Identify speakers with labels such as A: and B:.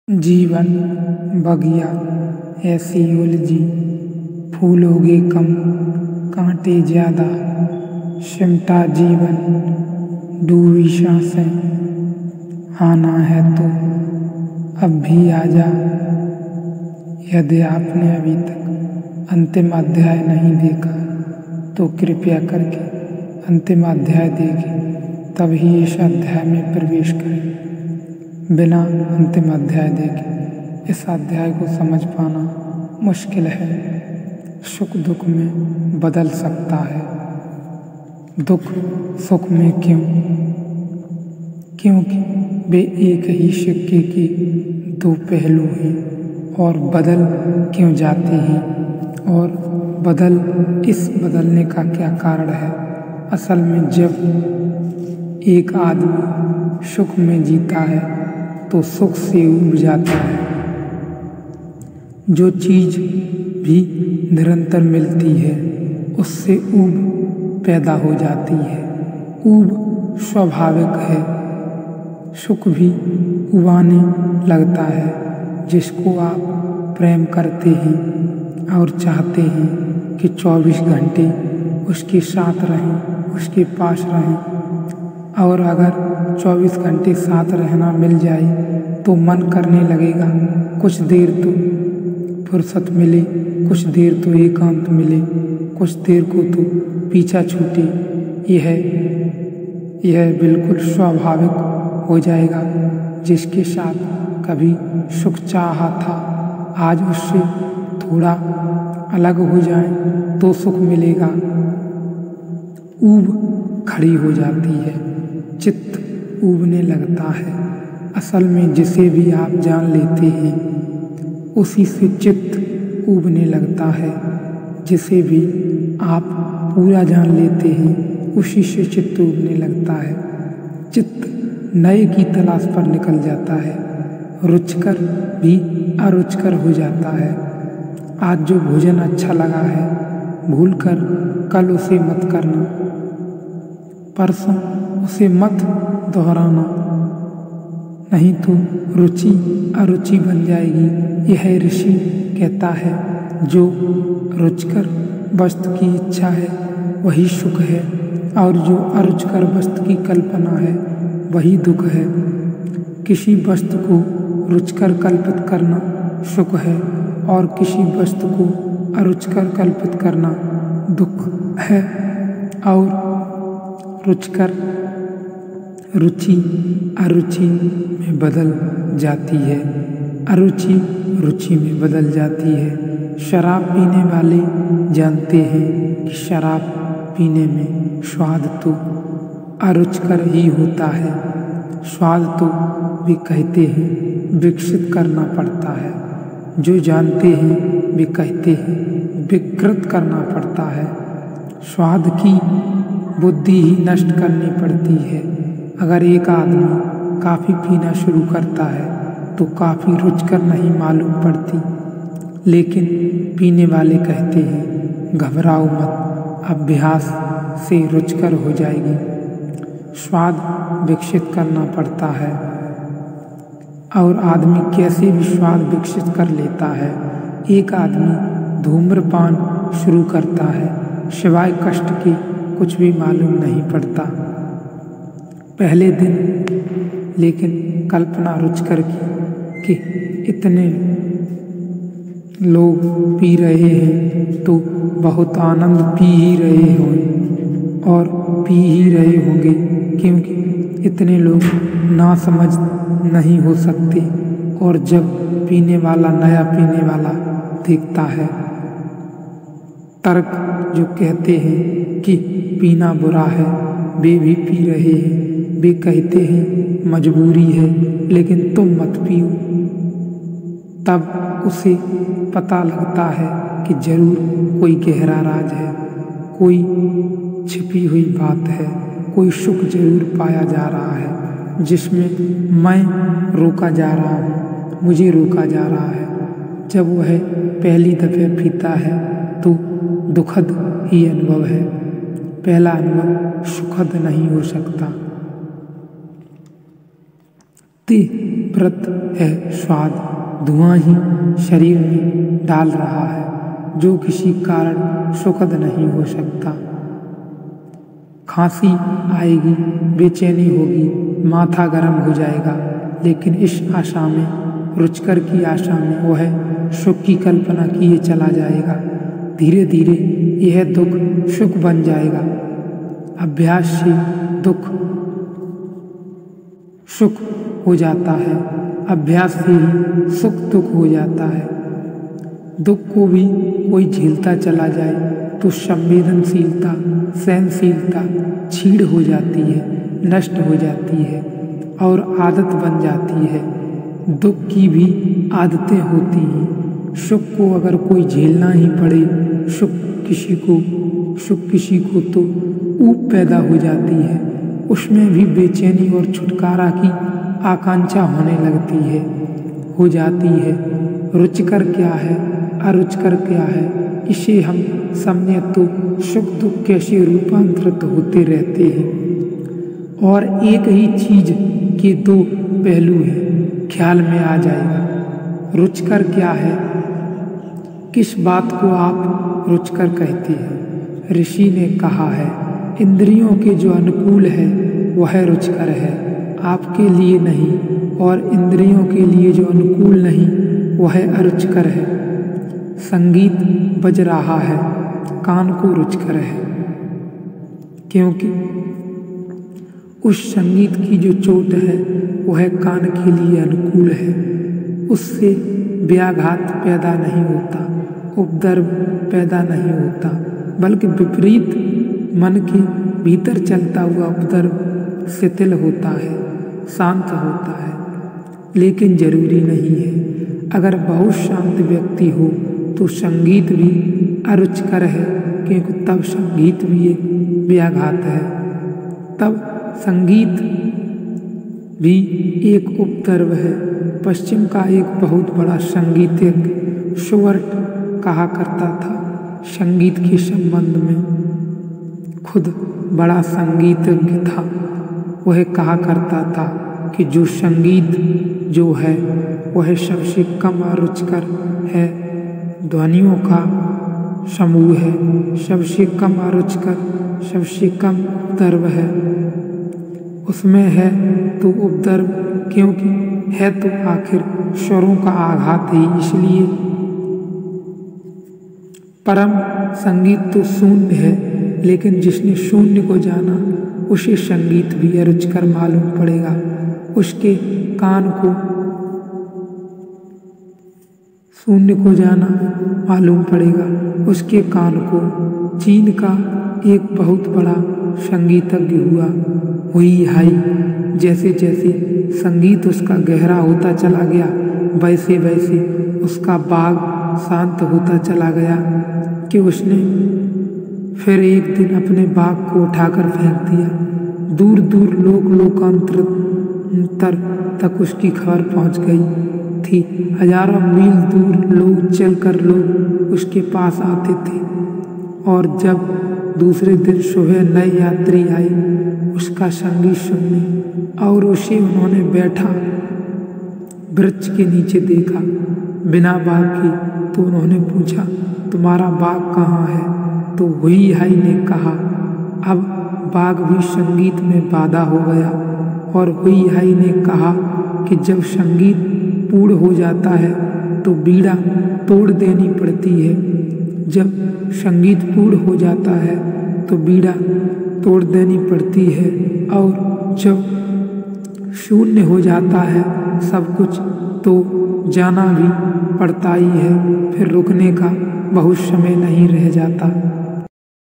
A: जीवन बगिया ऐसी उलझी, फूलोगे कम कांटे ज्यादा, सिमटा जीवन डूबी सांसें, आना है तो अब भी आजा। यदि आपने अभी तक अंतिम अध्याय नहीं देखा तो कृपया करके अंतिम अध्याय देखें, तभी इस अध्याय में प्रवेश करें। बिना अंतिम अध्याय देखे इस अध्याय को समझ पाना मुश्किल है। सुख दुख में बदल सकता है, दुख सुख में क्यों? क्योंकि वे एक ही सिक्के के दो पहलू हैं और बदल क्यों जाते हैं, और इस बदलने का क्या कारण है। असल में जब एक आदमी सुख में जीता है तो सुख से ऊब जाता है। जो चीज भी निरंतर मिलती है उससे ऊब पैदा हो जाती है। ऊब स्वाभाविक है। सुख भी उबाने लगता है। जिसको आप प्रेम करते हैं और चाहते हैं कि 24 घंटे उसके साथ रहें, उसके पास रहें, और अगर 24 घंटे साथ रहना मिल जाए तो मन करने लगेगा कुछ देर तो फुर्सत मिले, कुछ देर तो एकांत मिले, कुछ देर को तो पीछा छूटे। यह बिल्कुल स्वाभाविक हो जाएगा। जिसके साथ कभी सुख चाहा था, आज उससे थोड़ा अलग हो जाए तो सुख मिलेगा। ऊब खड़ी हो जाती है, चित्त ऊबने लगता है। असल में जिसे भी आप जान लेते हैं उसी से चित्त ऊबने लगता है। जिसे भी आप पूरा जान लेते हैं उसी से चित्त ऊबने लगता है। चित्त नए की तलाश पर निकल जाता है। रुचकर भी अरुचकर हो जाता है। आज जो भोजन अच्छा लगा है भूलकर कल उसे मत करना, परसों उसे मत दोहराना, नहीं तो रुचि अरुचि बन जाएगी। यह ऋषि कहता है जो रुचिकर वस्तु की इच्छा है वही सुख है, और जो अरुचिकर वस्तु की कल्पना है वही दुख है। किसी वस्तु को रुचिकर कल्पित करना सुख है और किसी वस्तु को अरुचिकर कल्पित करना दुख है। और रुचिकर रुचि अरुचि में बदल जाती है, अरुचि रुचि में बदल जाती है। शराब पीने वाले जानते हैं कि शराब पीने में स्वाद तो अरुचिकर ही होता है। स्वाद तो वे कहते हैं विकसित करना पड़ता है। जो जानते हैं वे कहते हैं विकृत करना पड़ता है। स्वाद की बुद्धि ही नष्ट करनी पड़ती है। अगर एक आदमी कॉफ़ी पीना शुरू करता है तो कॉफ़ी रुचिकर नहीं मालूम पड़ती, लेकिन पीने वाले कहते हैं घबराओ मत, अभ्यास से रुचिकर हो जाएगी। स्वाद विकसित करना पड़ता है, और आदमी कैसे भी स्वाद विकसित कर लेता है। एक आदमी धूम्रपान शुरू करता है, सिवाय कष्ट के कुछ भी मालूम नहीं पड़ता पहले दिन, लेकिन कल्पना रुचिकर की कि इतने लोग पी रहे हैं तो बहुत आनंद पी ही रहे होंगे और पी ही रहे होंगे, क्योंकि इतने लोग ना समझ नहीं हो सकते। और जब पीने वाला नया पीने वाला देखता है, तर्क जो कहते हैं कि पीना बुरा है वे भी पी रहे हैं, वे कहते हैं मजबूरी है लेकिन तुम मत पियो। तब उसे पता लगता है कि जरूर कोई गहरा राज है, कोई छिपी हुई बात है, कोई सुख जरूर पाया जा रहा है जिसमें मैं रोका जा रहा हूँ, मुझे रोका जा रहा है। जब वह पहली दफे पीता है तो दुखद ही अनुभव है, पहला अनुभव सुखद नहीं हो सकता। विपरीत है स्वाद, धुआं ही शरीर में डाल रहा है, जो किसी कारण सुखद नहीं हो सकता। खांसी आएगी, बेचैनी होगी, माथा गर्म हो जाएगा, लेकिन इस आशा में, रुचकर की आशा में वह सुख की कल्पना किए चला जाएगा। धीरे धीरे यह दुख सुख बन जाएगा। अभ्यास से दुख सुख हो जाता है, अभ्यास से ही सुख दुख हो जाता है। दुख को भी कोई झेलता चला जाए तो संवेदनशीलता, सहनशीलता छीड़ हो जाती है, नष्ट हो जाती है और आदत बन जाती है। दुख की भी आदतें होती हैं। सुख को अगर कोई झेलना ही पड़े, सुख किसी को तो ऊब पैदा हो जाती है, उसमें भी बेचैनी और छुटकारा की आकांक्षा होने लगती है, हो जाती है। रुचिकर क्या है, अरुचिकर क्या है, इसे हम समझे तो सुख दुख कैसे रूपांतरित होते रहते हैं और एक ही चीज के दो पहलू हैं, ख्याल में आ जाएगा। रुचिकर क्या है, किस बात को आप रुचिकर कहते हैं? ऋषि ने कहा है, इंद्रियों के जो अनुकूल है वह रुचिकर है, आपके लिए नहीं, और इंद्रियों के लिए जो अनुकूल नहीं वह अरुचिकर है। संगीत बज रहा है, कान को रुचिकर है, क्योंकि उस संगीत की जो चोट है वह कान के लिए अनुकूल है, उससे व्याघात पैदा नहीं होता, उपद्रव पैदा नहीं होता, बल्कि विपरीत मन के भीतर चलता हुआ उपद्रव शिथिल होता है, शांत होता है। लेकिन जरूरी नहीं है। अगर बहुत शांत व्यक्ति हो तो संगीत भी अरुचिकर है, क्योंकि तब संगीत भी एक व्याघात है, तब संगीत भी एक उपद्रव है। पश्चिम का एक बहुत बड़ा संगीतज्ञ शुबर्ट कहा करता था, संगीत के संबंध में, खुद बड़ा संगीतज्ञ था। वह कहा करता था कि जो संगीत जो है वह सबसे कम अरुचिकर है, ध्वनियों का समूह है, सबसे कम अरुचिकर, सबसे कम उपद्रव है। उसमें है तो उपद्रव, क्योंकि है तो आखिर स्वरों का आघात ही, इसलिए परम संगीत तो शून्य है, लेकिन जिसने शून्य को जाना उसे संगीत भी अरुचिकर मालूम पड़ेगा। उसके कान को शून्य को जाना मालूम पड़ेगा, उसके कान को। चीन का एक बहुत बड़ा संगीतज्ञ हुई हाई, जैसे जैसे संगीत उसका गहरा होता चला गया, वैसे वैसे उसका बाग शांत होता चला गया कि उसने फिर एक दिन अपने बाग को उठाकर फेंक दिया। दूर दूर लोकांतर तक उसकी खबर पहुंच गई थी। हजारों मील दूर लोग चलकर लोग उसके पास आते थे, और जब दूसरे दिन सुबह नए यात्री आए उसका संगीत सुनने, और उसे उन्होंने बैठा वृक्ष के नीचे देखा बिना बाग के, तो उन्होंने पूछा, तुम्हारा बाग कहाँ है? तो हुई हाई ने कहा, अब बाग भी संगीत में बाधा हो गया। और हुई हाई ने कहा कि जब संगीत पूर्ण हो जाता है तो बीड़ा तोड़ देनी पड़ती है, जब संगीत पूर्ण हो जाता है तो बीड़ा तोड़ देनी पड़ती है, और जब शून्य हो जाता है सब कुछ तो जाना भी पड़ता ही है, फिर रुकने का बहुत समय नहीं रह जाता।